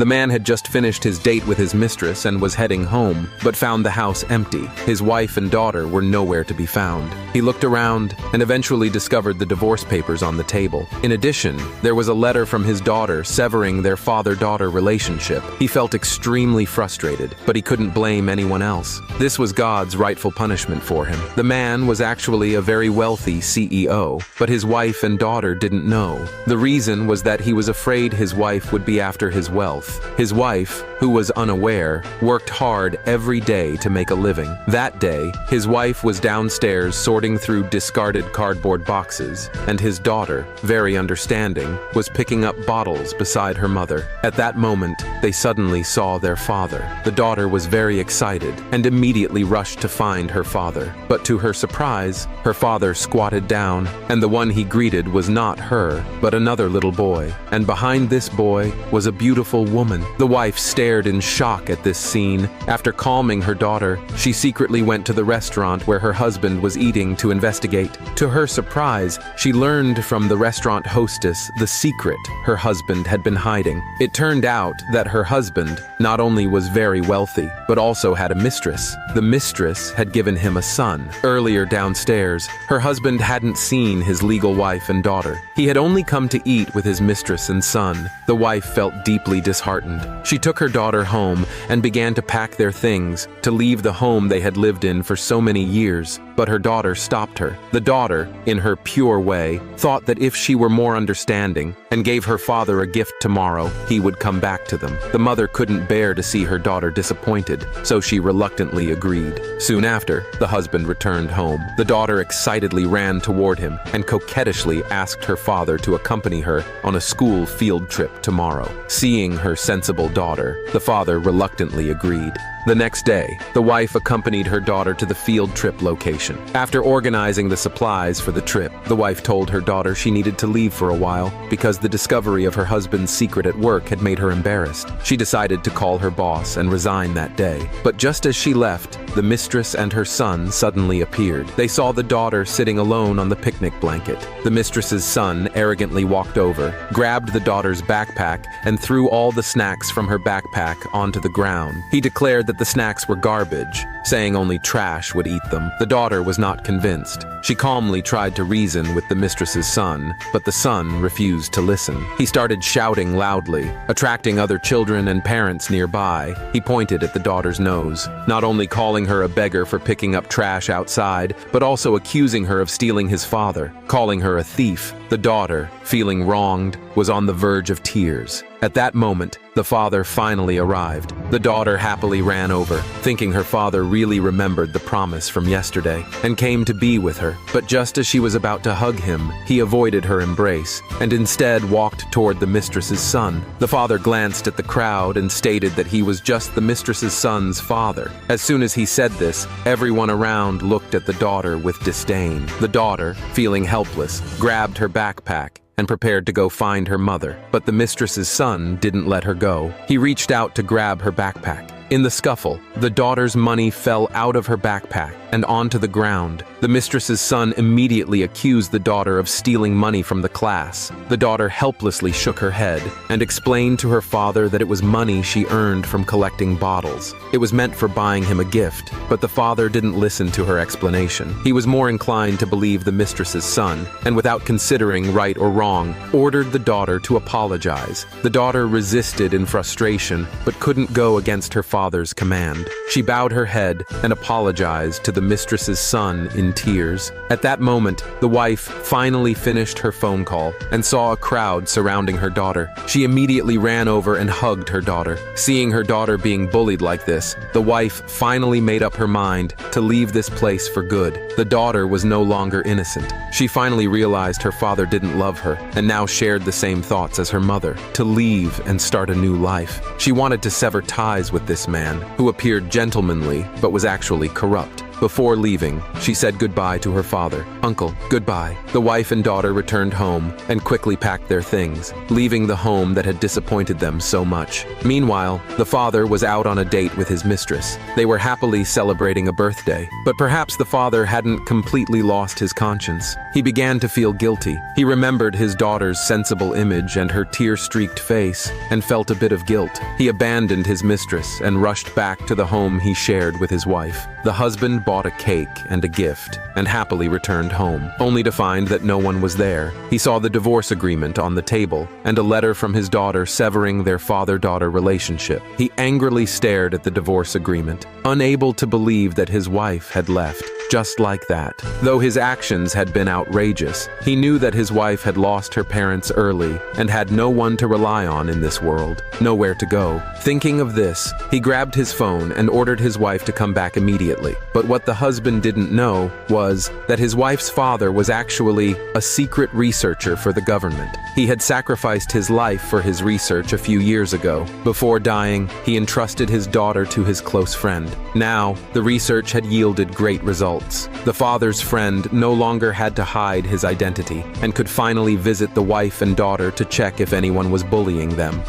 The man had just finished his date with his mistress and was heading home, but found the house empty. His wife and daughter were nowhere to be found. He looked around and eventually discovered the divorce papers on the table. In addition, there was a letter from his daughter severing their father-daughter relationship. He felt extremely frustrated, but he couldn't blame anyone else. This was God's rightful punishment for him. The man was actually a very wealthy CEO, but his wife and daughter didn't know. The reason was that he was afraid his wife would be after his wealth. His wife, who was unaware, worked hard every day to make a living. That day, his wife was downstairs sorting through discarded cardboard boxes, and his daughter, very understanding, was picking up bottles beside her mother. At that moment, they suddenly saw their father. The daughter was very excited and immediately rushed to find her father. But to her surprise, her father squatted down, and the one he greeted was not her, but another little boy. And behind this boy was a beautiful woman. The wife stared in shock at this scene. After calming her daughter, she secretly went to the restaurant where her husband was eating to investigate. To her surprise, she learned from the restaurant hostess the secret her husband had been hiding. It turned out that her husband not only was very wealthy, but also had a mistress. The mistress had given him a son. Earlier downstairs, her husband hadn't seen his legal wife and daughter. He had only come to eat with his mistress and son. The wife felt deeply disheartened. She took her daughter home and began to pack their things to leave the home they had lived in for so many years, but her daughter stopped her. The daughter, in her pure way, thought that if she were more understanding and gave her father a gift tomorrow, he would come back to them. The mother couldn't bear to see her daughter disappointed, so she reluctantly agreed. Soon after, the husband returned home. The daughter excitedly ran toward him and coquettishly asked her father to accompany her on a school field trip tomorrow. Seeing her sensible daughter, the father reluctantly agreed. The next day, the wife accompanied her daughter to the field trip location. After organizing the supplies for the trip, the wife told her daughter she needed to leave for a while because the discovery of her husband's secret at work had made her embarrassed. She decided to call her boss and resign that day. But just as she left, the mistress and her son suddenly appeared. They saw the daughter sitting alone on the picnic blanket. The mistress's son arrogantly walked over, grabbed the daughter's backpack, and threw all the snacks from her backpack onto the ground. He declared that the snacks were garbage, saying only trash would eat them. The daughter was not convinced. She calmly tried to reason with the mistress's son, but the son refused to listen. He started shouting loudly, attracting other children and parents nearby. He pointed at the daughter's nose, not only calling her a beggar for picking up trash outside, but also accusing her of stealing his father, calling her a thief. The daughter, feeling wronged, was on the verge of tears. At that moment, the father finally arrived. The daughter happily ran over, thinking her father really remembered the promise from yesterday, and came to be with her. But just as she was about to hug him, he avoided her embrace, and instead walked toward the mistress's son. The father glanced at the crowd and stated that he was just the mistress's son's father. As soon as he said this, everyone around looked at the daughter with disdain. The daughter, feeling helpless, grabbed her backpack and prepared to go find her mother, but the mistress's son didn't let her go. He reached out to grab her backpack. In the scuffle, the daughter's money fell out of her backpack and onto the ground. The mistress's son immediately accused the daughter of stealing money from the class. The daughter helplessly shook her head and explained to her father that it was money she earned from collecting bottles. It was meant for buying him a gift, but the father didn't listen to her explanation. He was more inclined to believe the mistress's son, and without considering right or wrong, ordered the daughter to apologize. The daughter resisted in frustration, but couldn't go against her father's command. She bowed her head and apologized to the mistress's son in tears. At that moment, the wife finally finished her phone call and saw a crowd surrounding her daughter. She immediately ran over and hugged her daughter. Seeing her daughter being bullied like this, the wife finally made up her mind to leave this place for good. The daughter was no longer innocent. She finally realized her father didn't love her and now shared the same thoughts as her mother, to leave and start a new life. She wanted to sever ties with this man, who appeared gentlemanly but was actually corrupt. Before leaving, she said goodbye to her father. "Uncle, goodbye." The wife and daughter returned home and quickly packed their things, leaving the home that had disappointed them so much. Meanwhile, the father was out on a date with his mistress. They were happily celebrating a birthday, but perhaps the father hadn't completely lost his conscience. He began to feel guilty. He remembered his daughter's sensible image and her tear-streaked face and felt a bit of guilt. He abandoned his mistress and rushed back to the home he shared with his wife. The husband bought a cake and a gift and happily returned home, only to find that no one was there. He saw the divorce agreement on the table and a letter from his daughter severing their father-daughter relationship. He angrily stared at the divorce agreement, unable to believe that his wife had left. Just like that. Though his actions had been outrageous, he knew that his wife had lost her parents early and had no one to rely on in this world, nowhere to go. Thinking of this, he grabbed his phone and ordered his wife to come back immediately. But what the husband didn't know was that his wife's father was actually a secret researcher for the government. He had sacrificed his life for his research a few years ago. Before dying, he entrusted his daughter to his close friend. Now, the research had yielded great results. The father's friend no longer had to hide his identity and could finally visit the wife and daughter to check if anyone was bullying them.